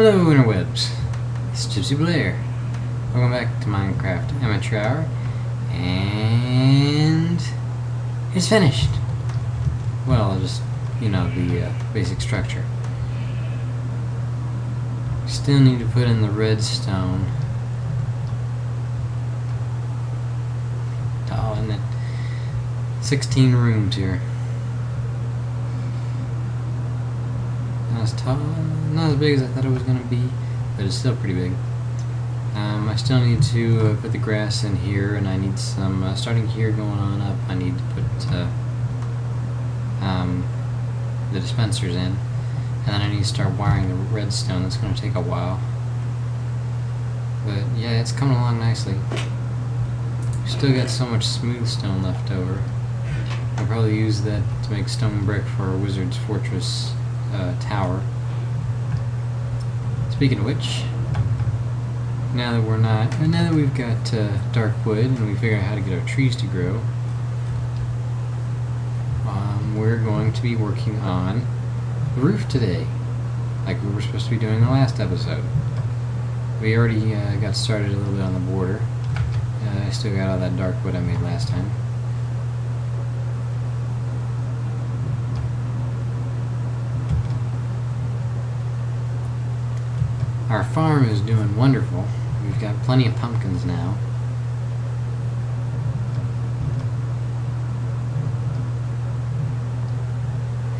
Hello interwebs, it's Gypsy Blair. Welcome back to Minecraft Amatuer, and it's finished. Well, just, the basic structure. Still need to put in the redstone. Oh, and then 16 rooms here. Not as tall, not as big as I thought it was going to be, but it's still pretty big. I still need to put the grass in here, and I need some, starting here going on up, I need to put the dispensers in, and then I need to start wiring the redstone. That's going to take a while, but yeah, it's coming along nicely. Still got so much smooth stone left over. I'll probably use that to make stone brick for our Wizard's Fortress tower. Speaking of which, now that we've got dark wood and we figure out how to get our trees to grow, we're going to be working on the roof today, like we were supposed to be doing in the last episode. We already got started a little bit on the border. I still got all that dark wood I made last time. Our farm is doing wonderful. We've got plenty of pumpkins now.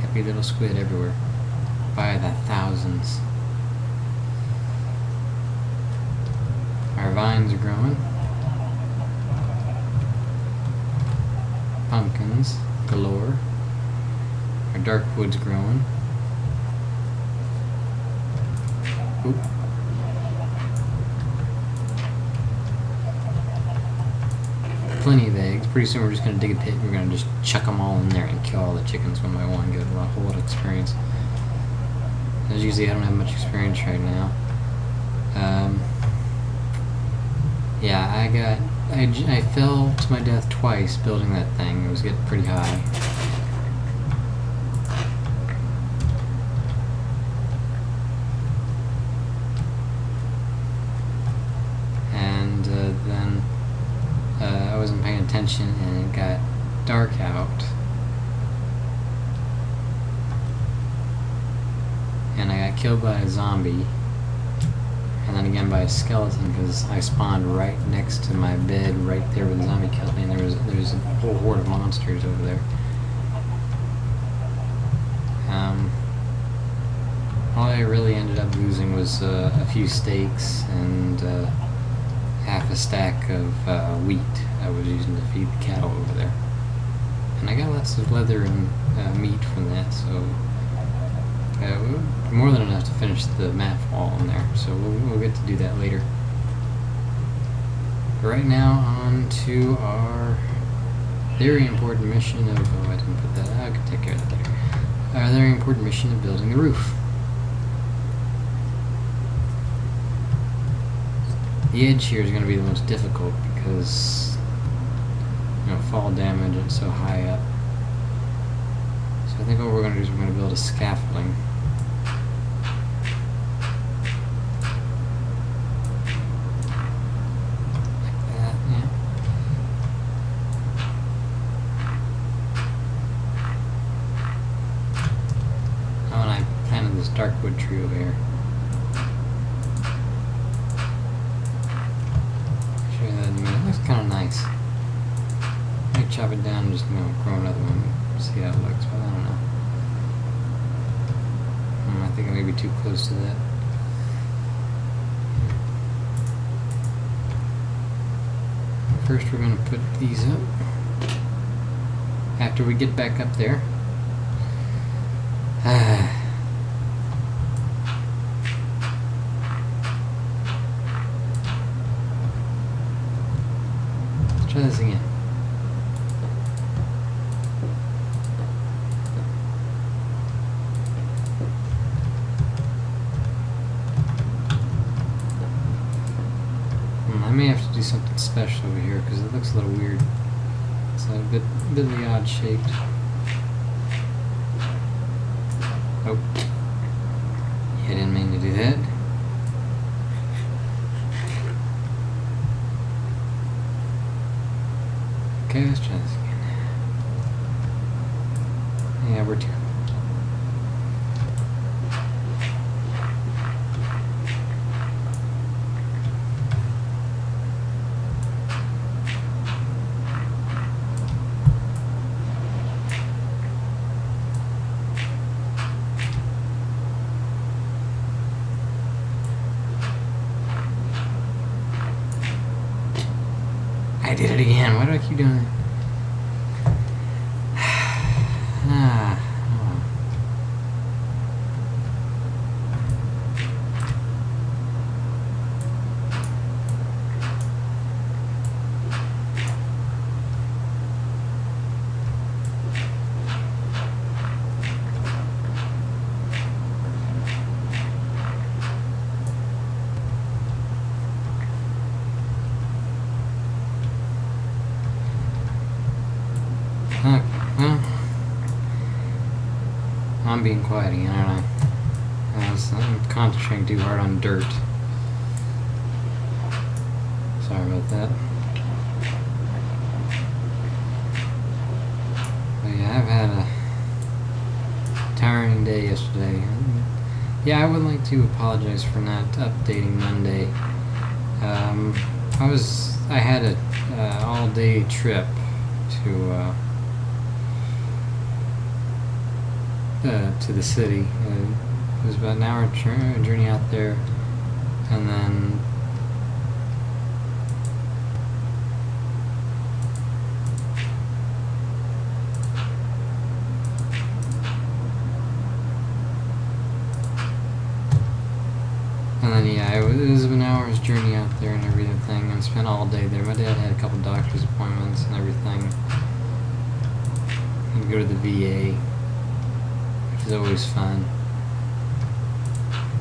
Happy little squid everywhere. By the thousands. Our vines are growing. Pumpkins galore. Our dark wood's growing. Oop. Plenty of eggs. Pretty soon we're just going to dig a pit and we're going to just chuck them all in there and kill all the chickens one by one, get a whole lot of experience. As you see, I don't have much experience right now. Yeah, I fell to my death twice building that thing. It was getting pretty high. And then I wasn't paying attention and it got dark out. And I got killed by a zombie. And then again by a skeleton because I spawned right next to my bed, right there where the zombie killed me, and there was a whole horde of monsters over there. All I really ended up losing was a few steaks and half a stack of wheat I was using to feed the cattle over there. And I got lots of leather and meat from that, so more than enough to finish the map wall in there, so we'll get to do that later. But right now, on to our very important mission of, I didn't put that, I can take care of that later. Our very important mission of building the roof. The edge here is going to be the most difficult because, fall damage and so high up. So I think what we're going to do is we're going to build a scaffolding. Dark wood tree over here. I'll show you that in a minute. It looks kind of nice. I might chop it down and just grow another one. See how it looks, but I don't know. I think I may be too close to that. First, we're going to put these up. After we get back up there. Try this again. I may have to do something special over here because it looks a little weird. It's a bit odd shaped. Oh. Yeah, I didn't mean to do that. did it again. Why do I keep doing it? Ah. Well, I'm being quiet again, aren't I? I'm concentrating too hard on dirt. Sorry about that. But yeah, I've had a tiring day yesterday. Yeah, I would like to apologize for not updating Monday. I had a all-day trip to the city. It was about an hour journey out there, and then yeah, it was an hour's journey out there and everything, and spent all day there. My dad had a couple doctor's appointments and everything. And go to the VA, which is always fun.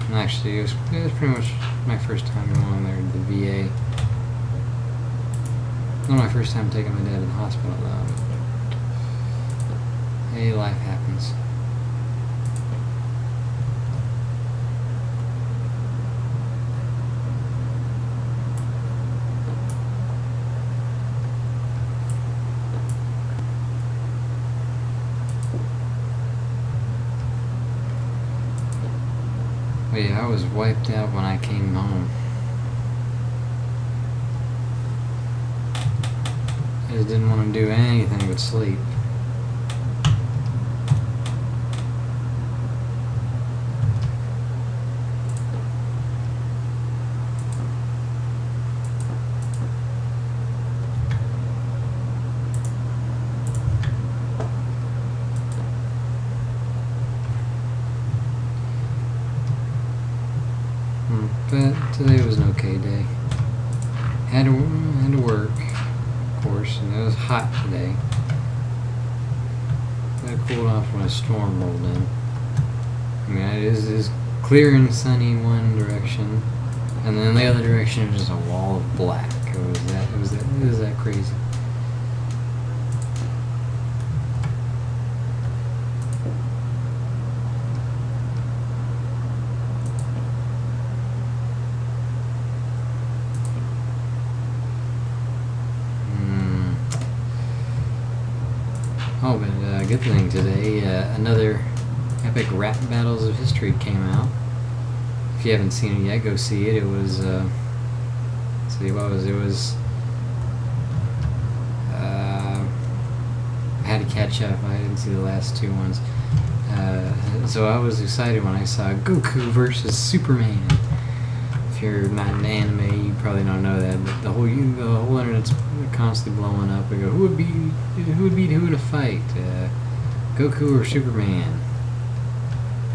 And actually, it was pretty much my first time going there to the VA. Not my first time taking my dad to the hospital, though. Hey, life happens. But yeah, I was wiped out when I came home. I just didn't want to do anything but sleep. But today was an okay day. Had to work, of course, and it was hot today. It cooled off when a storm rolled in. I mean, it is clear and sunny in one direction, and then the other direction was just a wall of black. It was that crazy. Oh, but good thing today, another Epic Rap Battles of History came out. If you haven't seen it yet, go see it. It was, let's see, what was it? It was, I had to catch up. I didn't see the last two ones. So I was excited when I saw Goku versus Superman. If you're not in anime, you probably don't know that, but the whole internet's constantly blowing up. We go, who would beat who in a fight? Goku or Superman?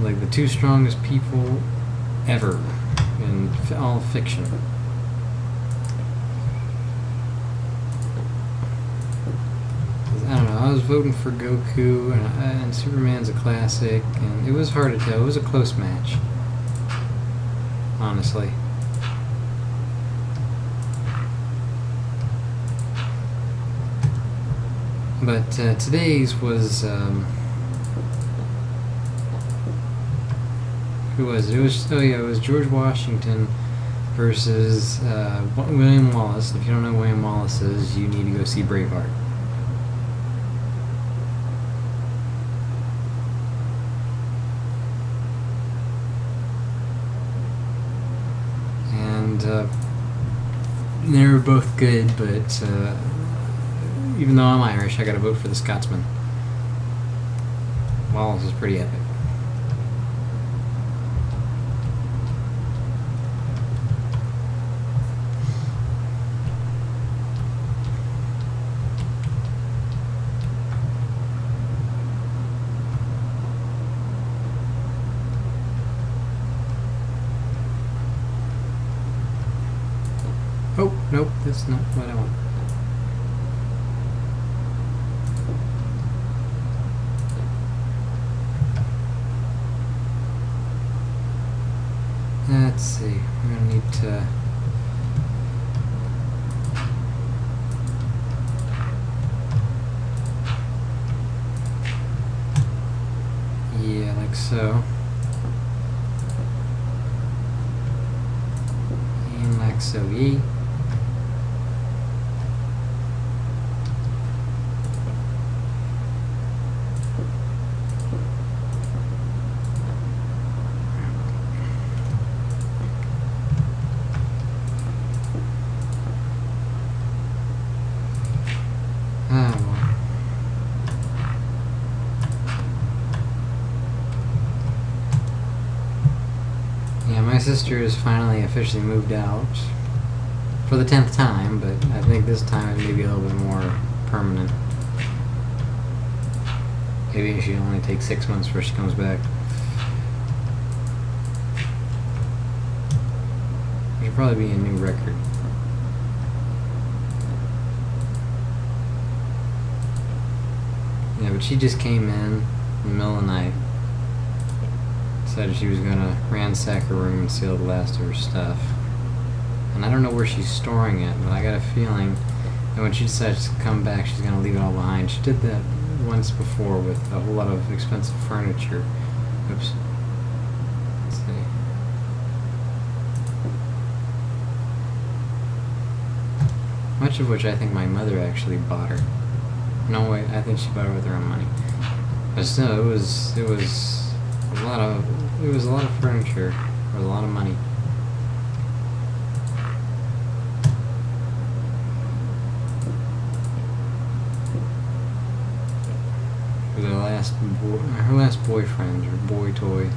Like the two strongest people ever in all fiction. I don't know. I was voting for Goku, and Superman's a classic, and it was hard to tell. It was a close match, honestly. But today's was, who was it? It was George Washington versus William Wallace. If you don't know who William Wallace is, you need to go see Braveheart. And they were both good, but even though I'm Irish, I gotta vote for the Scotsman. Wallace is pretty epic. Nope, that's not what I want. Let's see, we're gonna need to... Yeah, like so. And like so, yeah. My sister has finally officially moved out for the 10th time, but I think this time it may be a little bit more permanent. Maybe she only takes 6 months before she comes back. Which will probably be a new record. Yeah, but she just came in the middle of the night. Decided she was gonna ransack her room and steal the last of her stuff. And I don't know where she's storing it, but I got a feeling that when she decides to come back, she's gonna leave it all behind. She did that once before with a whole lot of expensive furniture. Oops. Let's see. Much of which I think my mother actually bought her. No, wait, I think she bought it with her own money. But still, it was a lot of furniture for a lot of money. For her last boyfriend, or boy toy.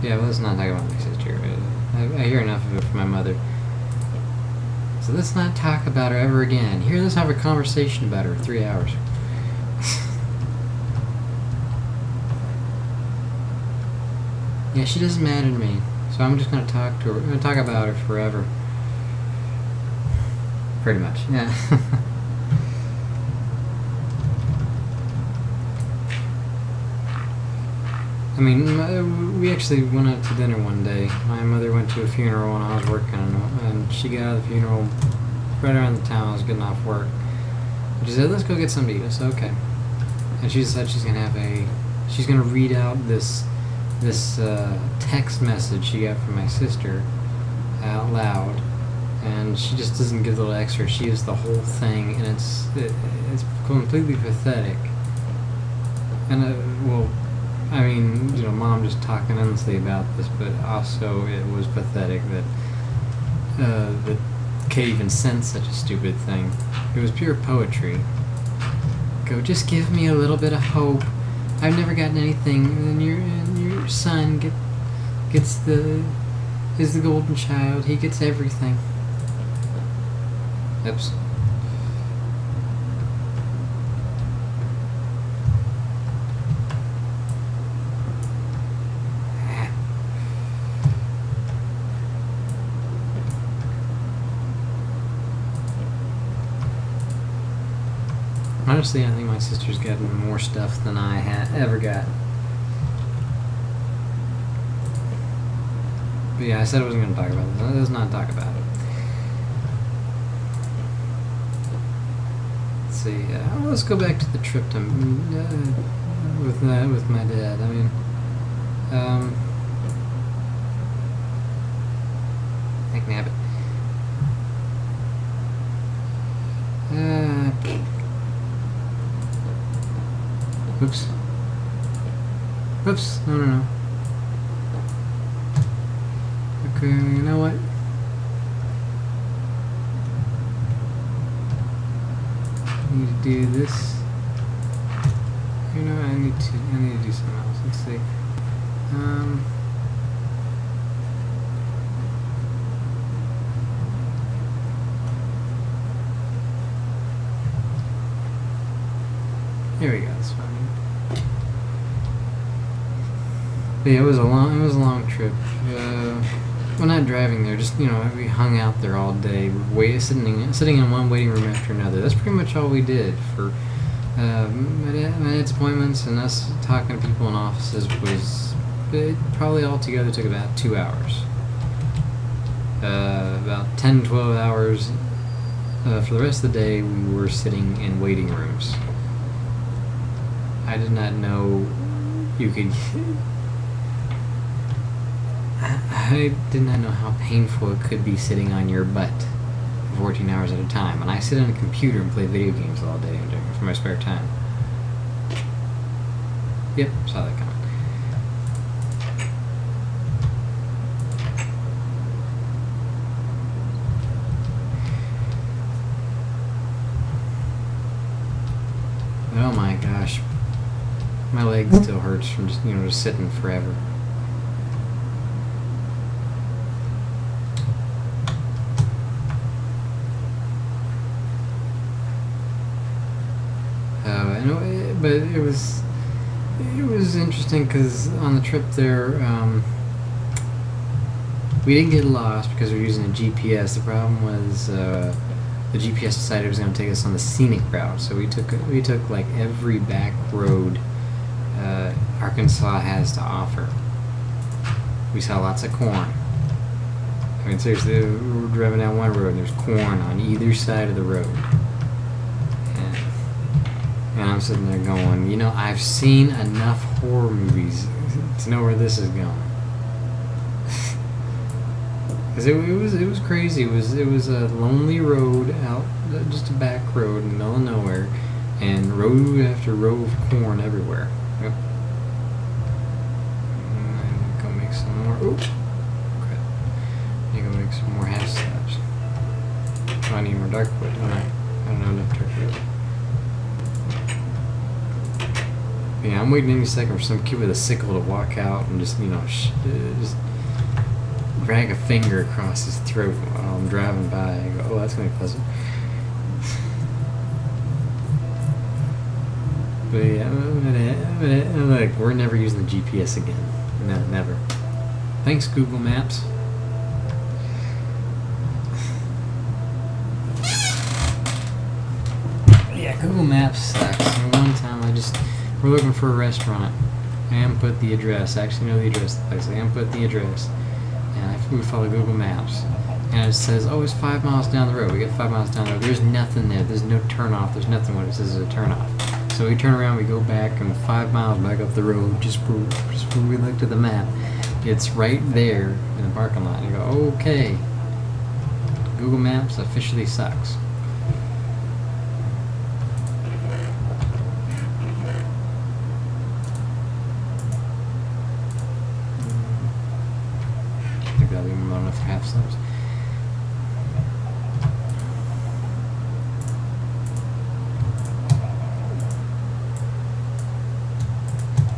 Yeah, well, let's not talk about my sister. I hear enough of it from my mother. So let's not talk about her ever again. Here, let's have a conversation about her for 3 hours. Yeah, she doesn't matter to me. So I'm just going to talk to her. I'm going to talk about her forever. Pretty much, yeah. I mean, we actually went out to dinner one day. My mother went to a funeral when I was working, and she got out of the funeral right around the time I was getting off work. She said, "Let's go get something to eat." I said, "Okay." And she said she's gonna read out this text message she got from my sister out loud, and she just doesn't give the little extra. She gives the whole thing, and it's completely pathetic. And well. I mean, you know, Mom just talking endlessly about this, but also it was pathetic that Kate even sent such a stupid thing. It was pure poetry. Go, just give me a little bit of hope. I've never gotten anything, and your son is the golden child. He gets everything. Oops. Honestly, I think my sister's gotten more stuff than I ever got. But yeah, I said I wasn't going to talk about this. Let's not talk about it. Let's see. Let's go back to the trip to with my dad. I mean, I can have it. Oops. Oops. No. Okay, you know what? I need to do this. You know, I need to do something else. Let's see. Here we go. That's fine. But yeah, it was a long trip. Well, not driving there. Just we hung out there all day, sitting in one waiting room after another. That's pretty much all we did for my dad's appointments and us talking to people in offices. It probably altogether took about 2 hours. About 10, 12 hours. For the rest of the day, we were sitting in waiting rooms. I did not know you could. I did not know how painful it could be sitting on your butt for 14 hours at a time. And I sit on a computer and play video games all day for my spare time. Yep, saw that coming. Oh my gosh, my leg still hurts from just sitting forever. But it was interesting because on the trip there, we didn't get lost because we were using a GPS. The problem was the GPS decided it was going to take us on the scenic route, so we took like every back road Arkansas has to offer. We saw lots of corn. I mean, seriously, we were driving down one road and there's corn on either side of the road. And I'm sitting there going, I've seen enough horror movies to know where this is going. Because it was crazy. It was a lonely road out, just a back road in the middle of nowhere, and road after row of corn everywhere. Yep. I'm gonna make some more. Oh, crap! I'm gonna make some more half slabs. Oh, I need more dark wood, don't I? I don't know enough dark wood. Yeah, I'm waiting any second for some kid with a sickle to walk out and just just drag a finger across his throat while I'm driving by. I go, oh, that's gonna be pleasant. But yeah, I'm like, we're never using the GPS again. No, never. Thanks, Google Maps. Yeah, Google Maps sucks. And one time we're looking for a restaurant. I input the address. I actually know the address of the place. I input the address. And we follow Google Maps. And it says, oh, it's 5 miles down the road. We get 5 miles down the road. There's nothing there. There's no turnoff. There's nothing when it says it's a turnoff. So we turn around, we go back, and 5 miles back up the road, just where we looked at the map. It's right there in the parking lot. And you go, okay. Google Maps officially sucks. That'll be more enough for half slabs.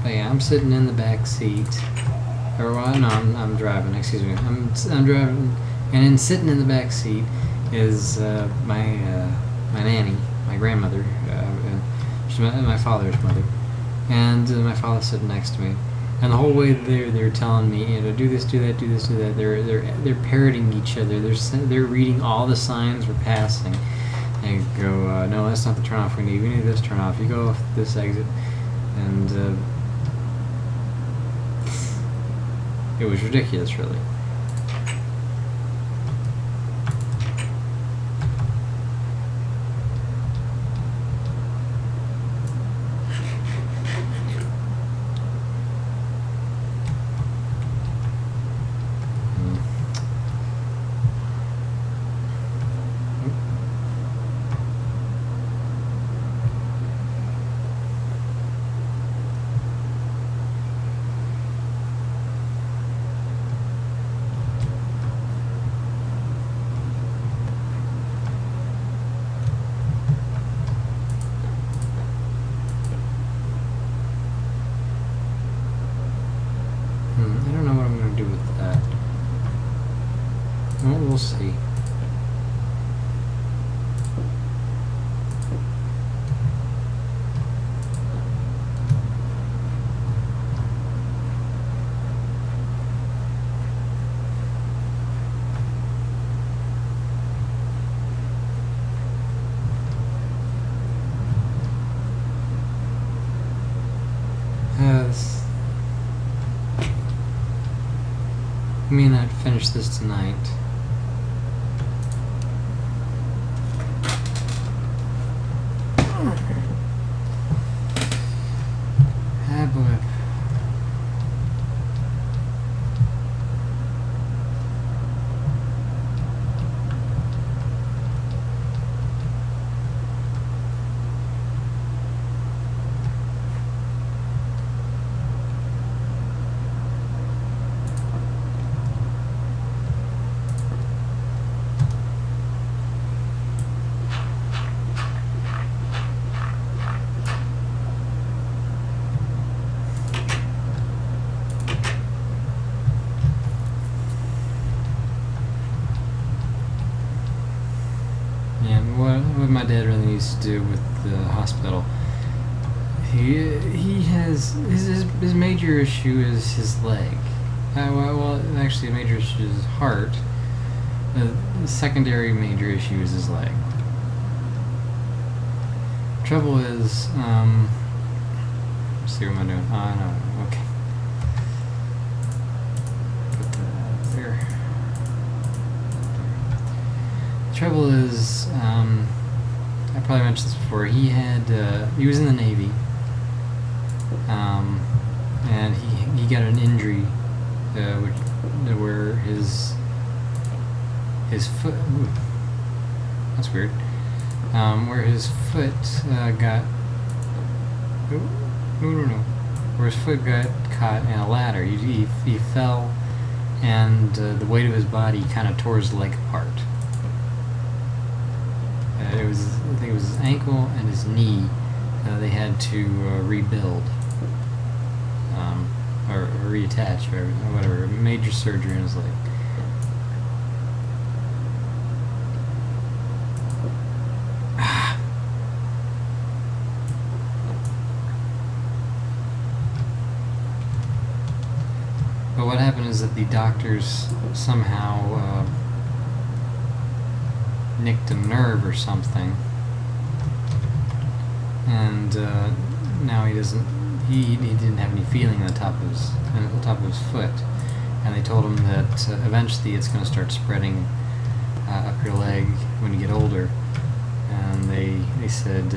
But yeah, I'm sitting in the back seat. Or well, no, I'm driving. Excuse me. I'm driving, and then sitting in the back seat is my nanny, my grandmother. She's my father's mother, and my father's sitting next to me. And the whole way there, they're telling me, do this, do that, do this, do that. They're parroting each other. They're reading all the signs we're passing. And go, no, that's not the turnoff we need. We need this turnoff. You go off this exit, and it was ridiculous, really. I don't know what I'm going to do with that. Well, we'll see. We may not finish this tonight. Habit. What my dad really used to do with the hospital, he has his major issue is his leg. Well, actually, a major issue is his heart. The secondary major issue is his leg. Trouble is, let's see, what am I doing? Oh, no, okay. Put that there. Trouble is, I probably mentioned this before. He was in the Navy, and he got an injury, where his foot. Ooh, that's weird. Where his foot got. No. Where his foot got caught in a ladder. He fell, and the weight of his body kind of tore his leg apart. I think it was his ankle and his knee. They had to rebuild, or reattach, or whatever. Major surgery in his leg. But what happened is that the doctors somehow nicked a nerve or something, and now he doesn't. He didn't have any feeling on the top of his foot, and they told him that eventually it's going to start spreading up your leg when you get older, and they said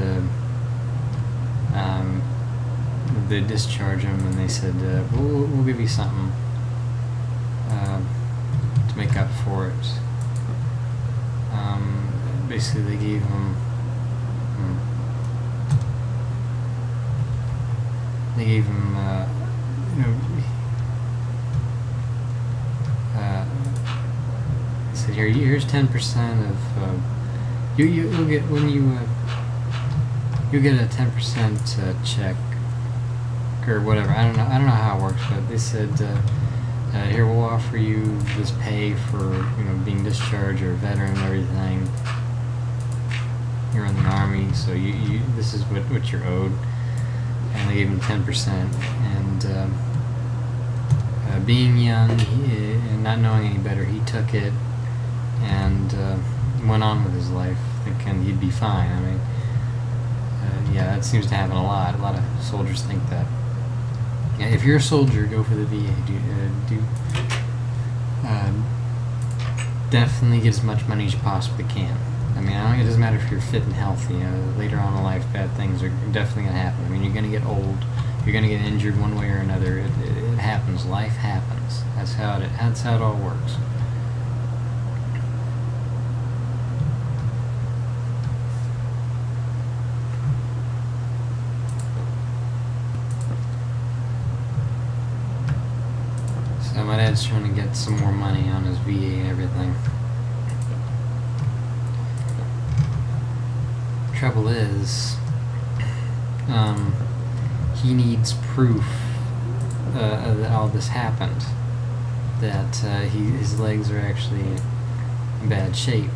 they discharged him, and they said we'll give you something to make up for it. Basically, they gave him. They gave him, they said here's 10% of. You'll get when you'll get a 10% check or whatever. I don't know how it works, but they said. Here we'll offer you this pay for being discharged or a veteran and everything. You're in the Army, so you this is what you're owed, and they gave him 10%. And being young and not knowing any better, he took it and went on with his life, thinking he'd be fine. I mean, yeah, that seems to happen a lot. A lot of soldiers think that. Yeah, if you're a soldier, go for the VA. Definitely get as much money as you possibly can. I mean, it doesn't matter if you're fit and healthy. Later on in life, bad things are definitely going to happen. I mean, you're going to get old. You're going to get injured one way or another. It happens. Life happens. That's how it all works. So my dad's trying to get some more money on his VA and everything. Trouble is, he needs proof that all this happened. That his legs are actually in bad shape.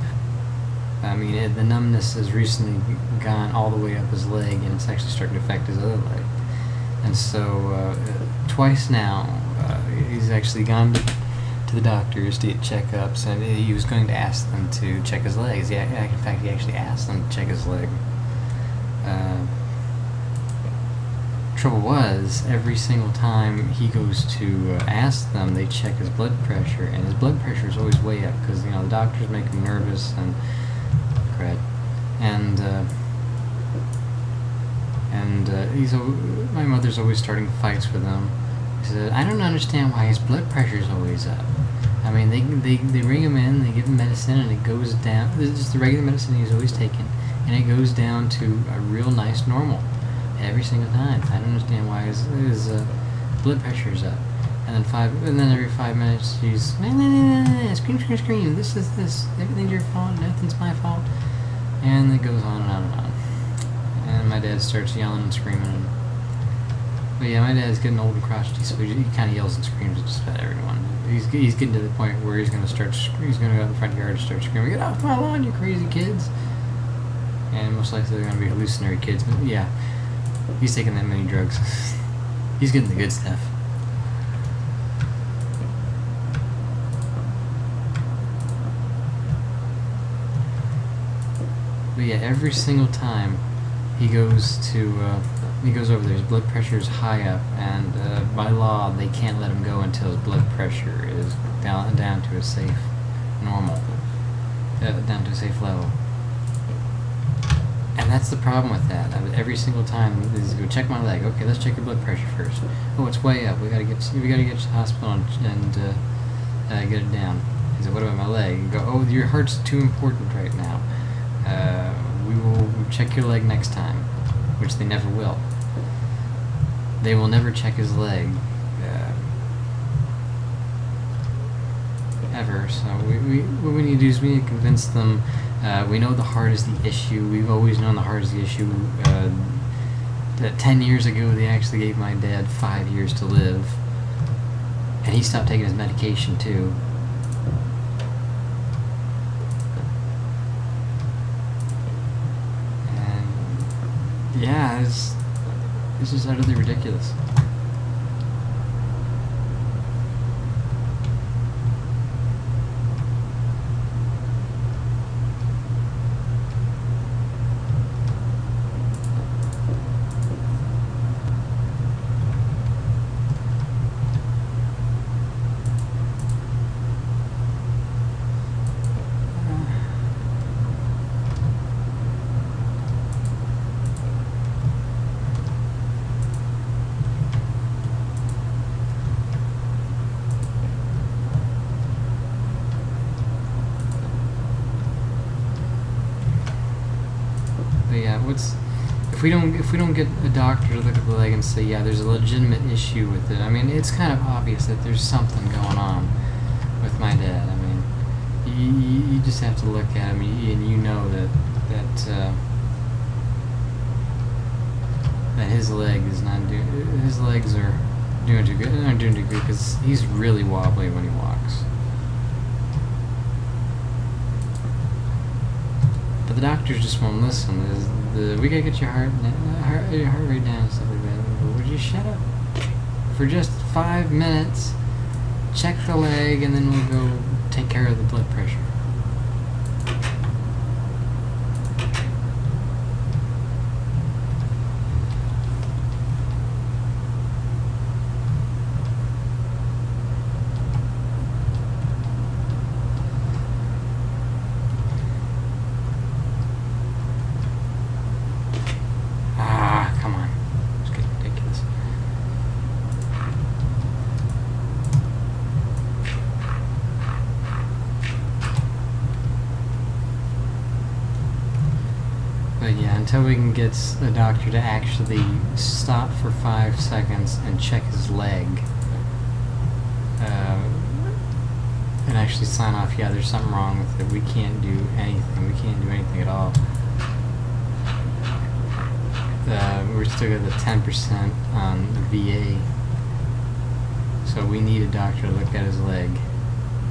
I mean, the numbness has recently gone all the way up his leg, and it's actually starting to affect his other leg. And so, twice now, he's actually gone to the doctors to get checkups, and he was going to ask them to check his legs. Yeah, in fact, he actually asked them to check his leg. Trouble was, every single time he goes to ask them, they check his blood pressure, and his blood pressure is always way up because the doctors make him nervous and crud, and my mother's always starting fights with him. She said, I don't understand why his blood pressure is always up. I mean, they bring him in, they give him medicine, and it goes down. This is just the regular medicine he's always taking, and it goes down to a real nice normal every single time. I don't understand why his blood pressure is up. And then every 5 minutes he's scream. This is this. Everything's your fault. Nothing's my fault. And it goes on and on and on. And my dad starts yelling and screaming. But yeah, my dad's getting old and crotchety, so he kind of yells and screams at just about everyone. He's getting to the point where he's going to go out in the front yard and start screaming, "Get off my lawn, you crazy kids!" And most likely they're going to be hallucinatory kids. But yeah, he's taking that many drugs. He's getting the good stuff. But yeah, every single time he goes over there, his blood pressure is high up, and by law they can't let him go until his blood pressure is down to a safe normal, down to a safe level. And that's the problem with that. Every single time, is go check my leg. Okay, let's check your blood pressure first. Oh, it's way up. We gotta get you to the hospital and get it down. He said, what about my leg? And go, oh, your heart's too important right now. We will check your leg next time, which they never will. They will never check his leg, ever. So what we need to do is we need to convince them. We know the heart is the issue. We've always known the heart is the issue. That 10 years ago, they actually gave my dad 5 years to live, and he stopped taking his medication too. Yeah, it's just utterly ridiculous. Yeah, if we don't get a doctor to look at the leg and say, yeah, there's a legitimate issue with it. I mean, it's kind of obvious that there's something going on with my dad. I mean, you just have to look at him, and you know that his leg is not his legs are doing too good. Aren't doing too good because he's really wobbly when he walks. But the doctors just won't listen. We gotta get your heart rate down and stuff like that. But would you shut up for just 5 minutes? Check the leg, and then we'll go take care of the blood pressure. But yeah, until we can get a doctor to actually stop for 5 seconds and check his leg, and actually sign off, yeah, there's something wrong with it, we can't do anything. We can't do anything at all. We're still at the 10% on the VA, so we need a doctor to look at his leg.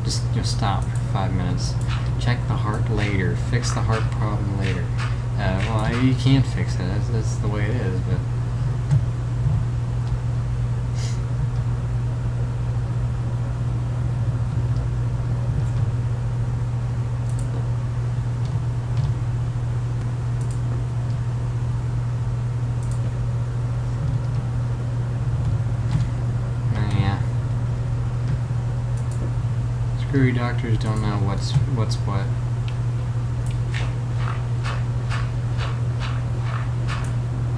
Just stop for 5 minutes, check the heart later, fix the heart problem later. Well, you can't fix it. That's the way it is. But Screwy doctors don't know what's what.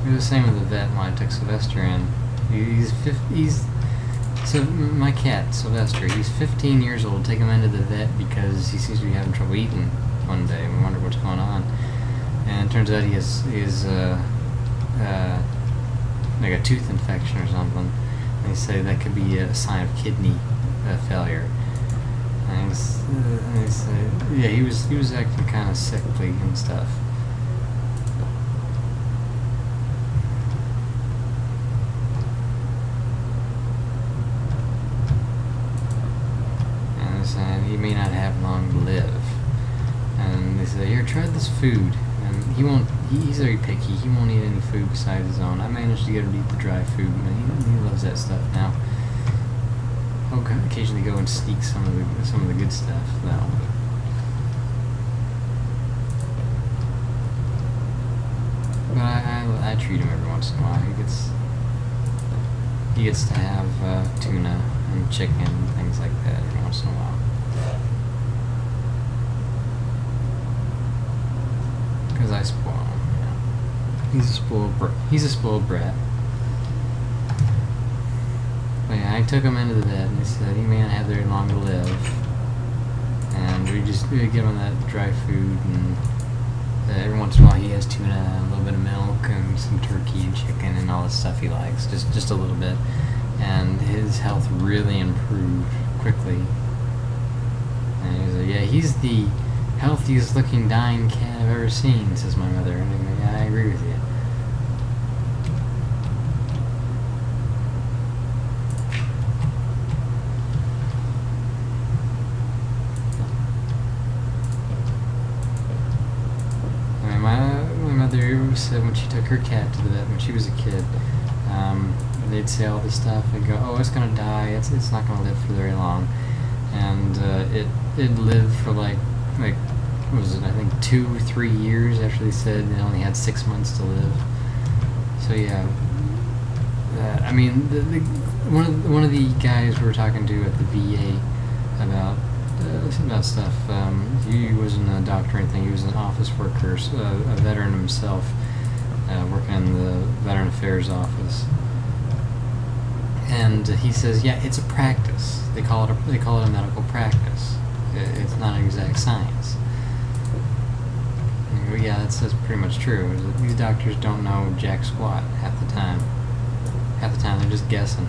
It was the same with the vet when I took Sylvester in. He's so my cat Sylvester. He's 15 years old. Take him into the vet because he seems to be having trouble eating one day. We wonder what's going on, and it turns out he has like a tooth infection or something. And they say that could be a sign of kidney failure. And yeah, he was acting kind of sickly and stuff. And he may not have long to live. And they say, here, try this food. And he's very picky. He won't eat any food besides his own. I managed to get him to eat the dry food, and he loves that stuff now. I'll occasionally go and sneak some of the good stuff, though. But I treat him every once in a while. He gets to have tuna and chicken and things like that every once in a while. Because I spoil him. Yeah. He's a spoiled brat. But yeah, I took him into the vet and they said he may not have very long to live. And we give him that dry food, and every once in a while he has tuna and a little bit of milk and some turkey and chicken and all the stuff he likes, just a little bit. And his health really improved quickly. And he was like, yeah, he's the healthiest looking dying cat I've ever seen, says my mother. And I'm like, yeah, I agree with you. My mother said when she took her cat to the vet when she was a kid, they'd say all this stuff and go, oh, it's gonna die, it's not gonna live for very long. And it lived for like what was it, I think 2-3 years after they said it only had 6 months to live. So yeah, I mean, one of the guys we were talking to at the VA about stuff, he wasn't a doctor or anything, he was an office worker, a veteran himself, working in the Veteran Affairs office. And he says, yeah, it's a practice. They call it a medical practice. It's not an exact science. And I go, yeah, that's pretty much true. These doctors don't know jack squat half the time. Half the time they're just guessing.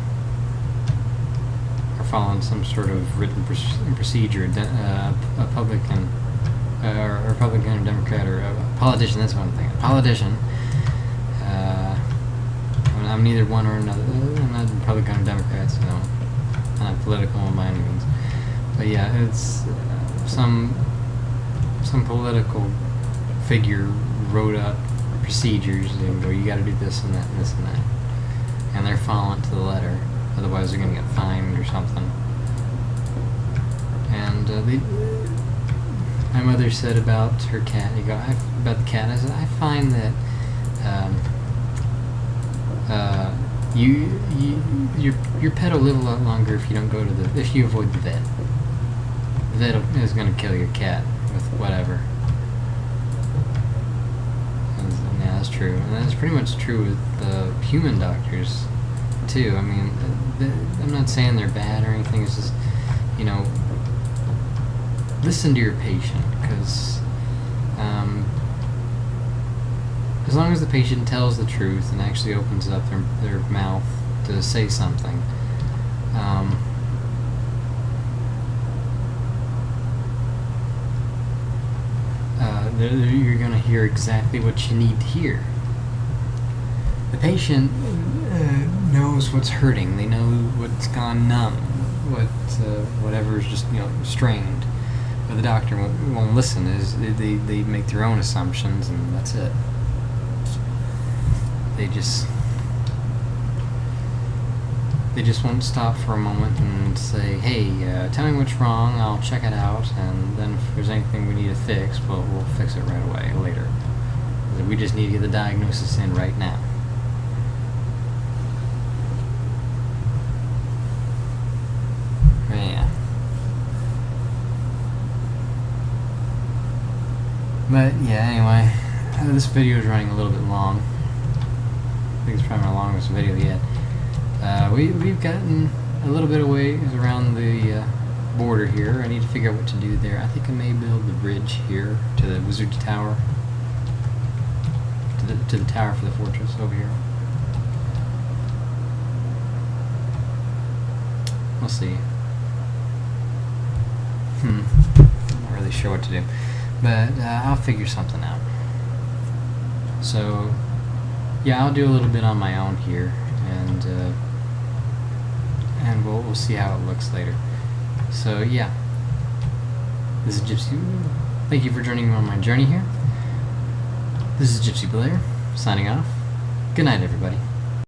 Or following some sort of written procedure. A Republican or Democrat or a politician, that's what I'm thinking. A politician. I'm neither one or another. I'm not Republican or Democrat, so I'm not political by any means. But yeah, it's some political figure wrote up procedures and go, you got to do this and that and this and that, and they're following it to the letter. Otherwise, they're going to get fined or something. And my mother said about her cat. About the cat. I said, I find that. Your pet will live a lot longer if you don't go to if you avoid the vet. The vet is going to kill your cat with whatever. And, yeah, that's true, and that's pretty much true with human doctors too. I mean, I'm not saying they're bad or anything. It's just, listen to your patient, because as long as the patient tells the truth and actually opens up their mouth to say something, you're going to hear exactly what you need to hear. The patient knows what's hurting. They know what's gone numb, whatever's just strained. But the doctor won't listen. They make their own assumptions, and that's it. They just won't stop for a moment and say, hey, tell me what's wrong, I'll check it out, and then if there's anything we need to fix, we'll fix it right away, later. We just need to get the diagnosis in right now. Yeah. But yeah, anyway, this video is running a little bit long. I think it's probably my longest video yet. We've gotten a little bit of ways around the border here. I need to figure out what to do there. I think I may build the bridge here to the wizard tower, to the tower for the fortress over here. We'll see. I'm not really sure what to do, but I'll figure something out. So yeah, I'll do a little bit on my own here, and we'll see how it looks later. So yeah, this is Gypsy. Thank you for joining me on my journey here. This is Gypsy Blair, signing off. Good night, everybody.